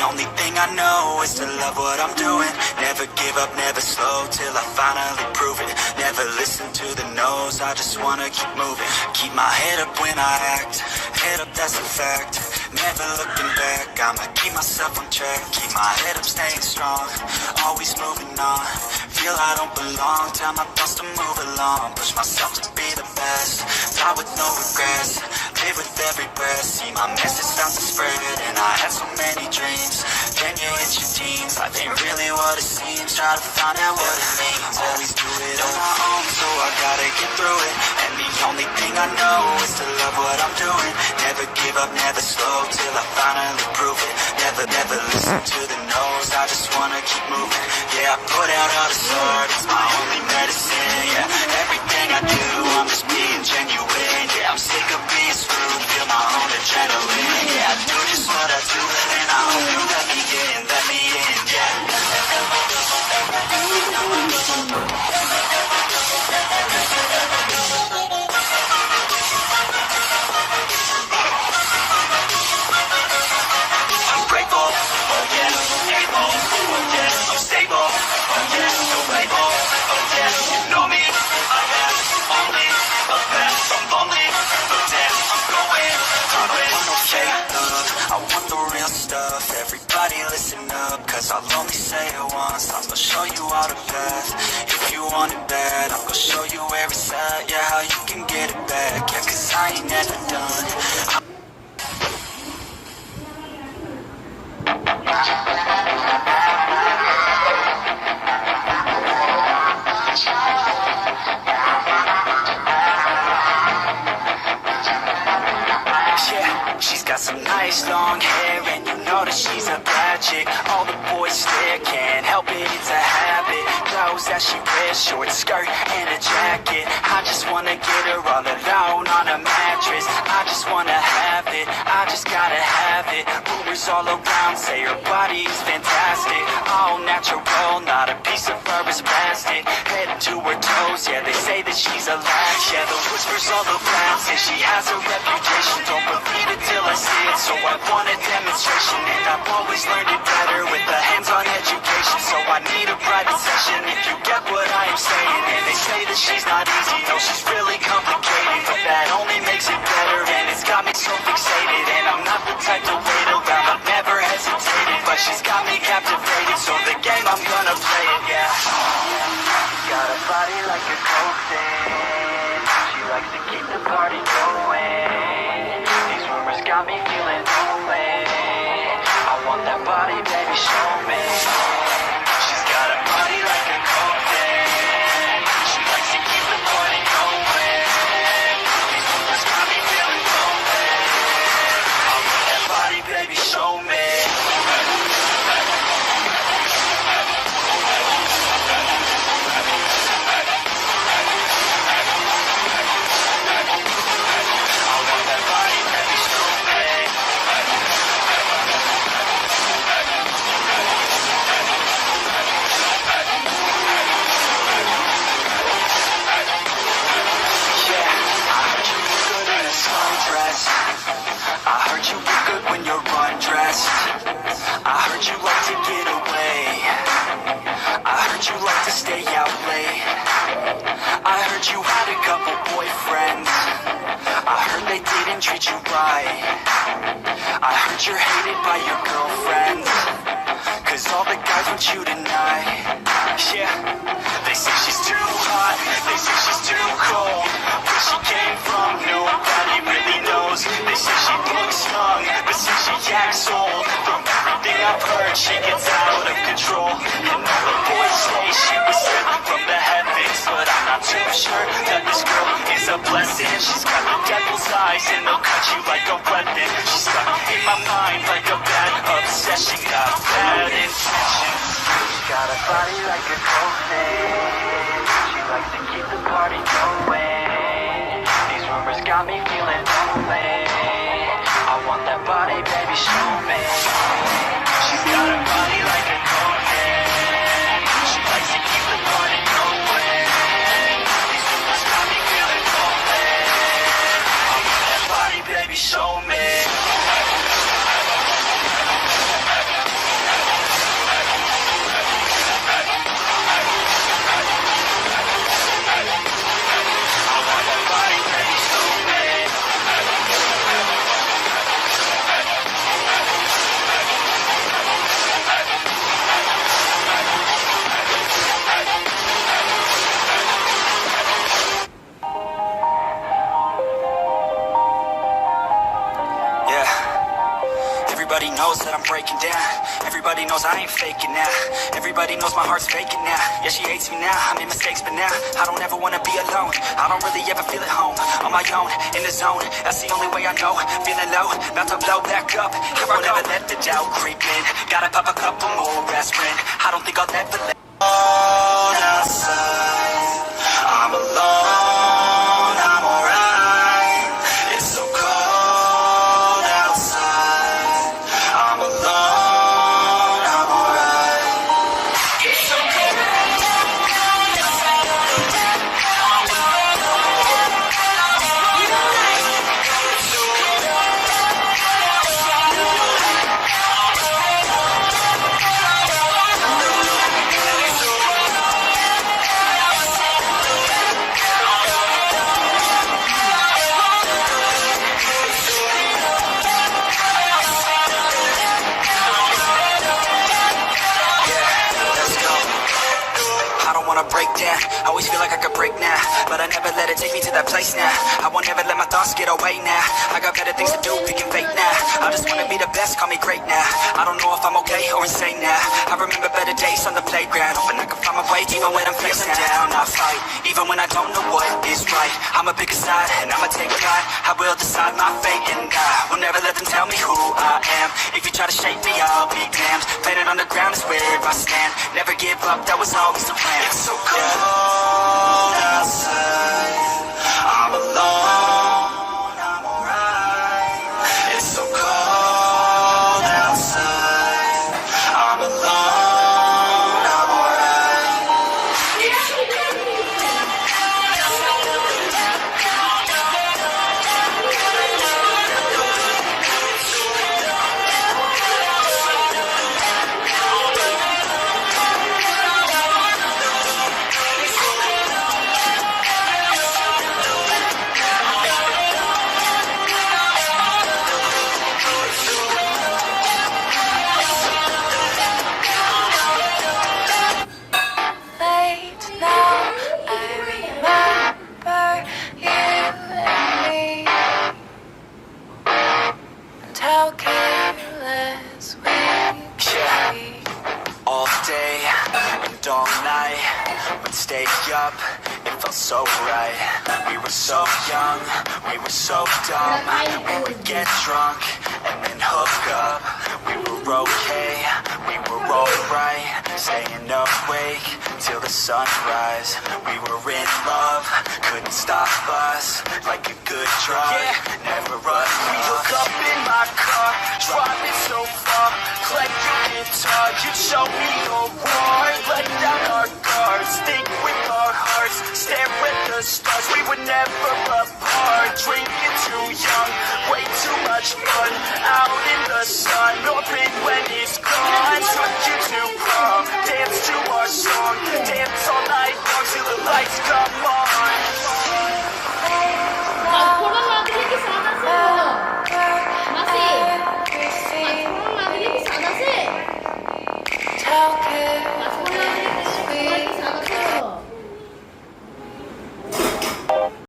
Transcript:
only thing I know is to love what I'm doing. Never give up, never slow, till I finally prove it. Never listen to the no's, I just wanna keep moving. Keep my head up when I act, head up, that's a fact. Never looking back, I'ma keep myself on track. Keep my head up, staying strong, always moving on. Feel I don't belong, tell my thoughts to move along. Push myself to be the best, die with no regrets. Live with every breath, see my message start to spread. And I had so many dreams, then you hit your teens. Life ain't really what it seems, try to find out what it means. Always do it on my own, so I gotta get through it. And the only thing I know is to love what I'm doing. Never give up, never slow, till I finally prove it. Never listen to the no's, I just wanna keep moving. Yeah, I put out all this art, it's my only medicine. Yeah, everything I do, I'm just being genuine. Yeah, I'm sick of being screwed, feel my own adrenaline. Yeah, I do just what I do, and I hope you let me in, yeah. I'm grateful, oh yeah, able, oh yeah, I'm stable, oh yeah, no label, oh yeah, you know me, I have only a path, I'm lonely, but damn, I'm going through it. I want no fake love, I want the real stuff. Everybody listen up, cause I'll only say it once. I'm gonna show you all the path. If you want it bad, I'm gonna show you where it's at. Yeah, how you can get it back. Yeah, cause I ain't never done. Yeah, she's got some nice long hair, and you know that she's a bad chick. All the boys stare, can't help it, it's a habit. Clothes that she wears, short skirt and a jacket. I just wanna get her all alone on a mattress. I just wanna have it, I just gotta have it. Rumors all around say her body's fantastic. All natural, not a piece of fur is plastic. Head to her toes, yeah, they say that she's a lash. Yeah, the whispers all around say she has a reputation. Don't believe it till I see it, so I want a demonstration. And I've always learned it better with a hands-on education. So I need a private session if you get what I am saying. And they say that she's not easy, no, she's really complicated. But that only makes it better, and it's got me so fixated. And I'm not the type to wait around, I've never hesitated. But she's got me captivated, so the game, I'm gonna play it, yeah. Got a body like a cocaine, she likes to keep the party going. These rumors got me feeling lonely, I want that body, baby, show me. She's got a body like a cocaine, she likes to keep the party going. These rumors got me feeling lonely, I want that body, baby, show me. I heard you look good when you're undressed. I heard you like to get away. I heard you like to stay out late. I heard you had a couple boyfriends. I heard they didn't treat you right. I heard you're hated by your girlfriends, cause all the guys want you tonight. Yeah, they say she's too hot, they say she's too cold. Where she came from, nobody really knows. They say she looks young, but say she acts old. From everything I've heard, she gets out of control. And all the boys say she was sent from the heavens, but I'm not too sure that this girl is a blessing. She's got the devil's eyes and they'll cut you like a weapon. She's stuck in my mind like a bad obsession. Got bad intentions. She's got a body like a cocaine, she likes to keep the party going. These rumors got me feeling lonely, I want that body, baby, show me. She's got a body like a cocaine, she likes to keep the party going. These rumors got me feeling lonely, I want that body, baby, show me. Everybody knows I ain't faking now. Everybody knows my heart's faking now. Yeah, she hates me now, I made mistakes, but now I don't ever wanna be alone. I don't really ever feel at home. On my own, in the zone, that's the only way I know. Feeling low, about to blow back up. Here I never let the doubt creep in. Gotta pop a couple more aspirin. I don't think I'll ever let outside. I'm alone, I'm alright. It's so cold outside. I'm alone, I'm alright. It's so cold break down. I always feel like I could break now, but I never let it take me to that place now. I won't ever let my thoughts get away now. I got better things to do, picking fate now. I just wanna be the best, call me great now. I don't know if I'm okay or insane now. I remember better days on the playground, hoping I can find my way even when I'm facing down. I fight, even when I don't know what is right. I'ma pick a side and I'ma take pride. I will decide my fate and I will never let them tell me who I am. If you try to shake me, I'll be damned. Planet on the ground is where I stand. Never give up, that was always the plan. It's so cold outside. I'm alone, I'm alright. It's so cold outside. I'm alone, I'm alright. It's so how careless we be. all day and all night, we'd stay up, it felt so right. We were so young, we were so dumb. We would get drunk and then hook up. We were okay, we were alright. Staying awake till the sunrise. We were in love, couldn't stop us. Like a good drug, never run. We hook up in my car, driving so far. Play your guitar, you show me your war. Let down our guards, think with our hearts. Stare at the stars, we were never apart. Drinking too young, way too much fun. Out in the sun, or in